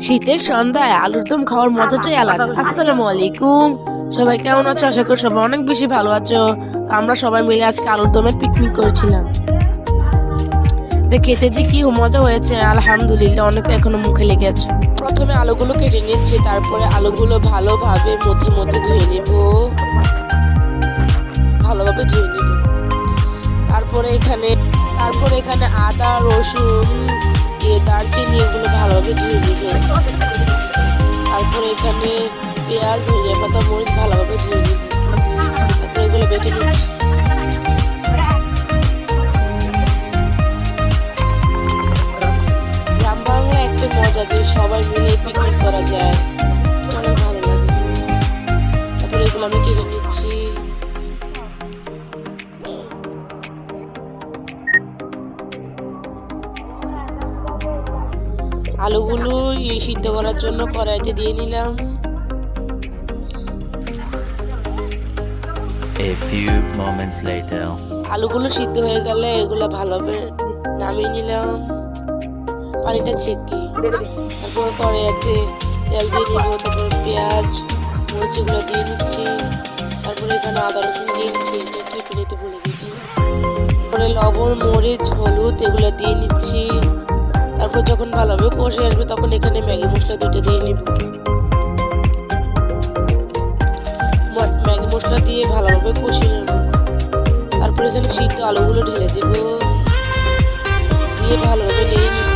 শীতের সন্ধ্যায় আলুর দম খাওয়ার মজাটাই আলাদা। আসসালামু আলাইকুম, সবাই কেমন আছো? আশা করি সবাই অনেক বেশি ভালো আছো। তো আমরা সবাই মিলে আজকে আলুর দমের পিকনিক করেছিলাম। এটা খেতে যে কি মজা হয়েছে, আলহামদুলিল্লাহ, অনেক এখনো মুখে লেগে আছে। প্রথমে আলুগুলো কেটে নিচ্ছি, তারপরে আলুগুলো ভালোভাবে মধ্যে মধ্যে ধুয়ে নেব, ভালোভাবে ধুয়ে নেব। তারপরে এখানে আদা, রসুন, দারচিনি এগুলো ভালোভাবে ধুয়ে নেব। তারপরে এখানে পেঁয়াজ, ধনিয়া পাতা, মরিচ ভালোভাবে ধুয়ে নেব। তারপরে এগুলো বেটে নিচ্ছি। গ্রাম বাংলা একটা মজা, যে সবাই মিলে পিকনিক করা যায়, অনেক ভালো লাগে। তারপরে এগুলো আমি কেটে নিচ্ছি। আলুগুলো সিদ্ধ করার জন্য কড়াইতে দিয়ে নিলাম। A few moments later. আলুগুলো সিদ্ধ হয়ে গেলে এগুলো ভালোভাবে নামিয়ে নিলাম, পানিটা ছেঁকে। তারপর কড়াইতে তেল দিয়ে নিব, তারপর পেঁয়াজ, মরিচ এগুলো দিয়ে নিচ্ছি। তারপরে এখানে আদা, রসুন দিয়ে নিচ্ছি, এটা কেটে নিতে ভুলে গেছি। তারপরে লবণ, মরিচ, হলুদ এগুলো দিয়ে নিচ্ছি। তারপর যখন ভালোভাবে কষে আসবে তখন এখানে ম্যাগি মশলা দুটো দিয়ে নিব। ম্যাগি মশলা দিয়ে ভালোভাবে কষিয়ে নেব। তারপর এখানে সিদ্ধ আলুগুলো ঢেলে দেব, দিয়ে ভালোভাবে নেড়ে নিব।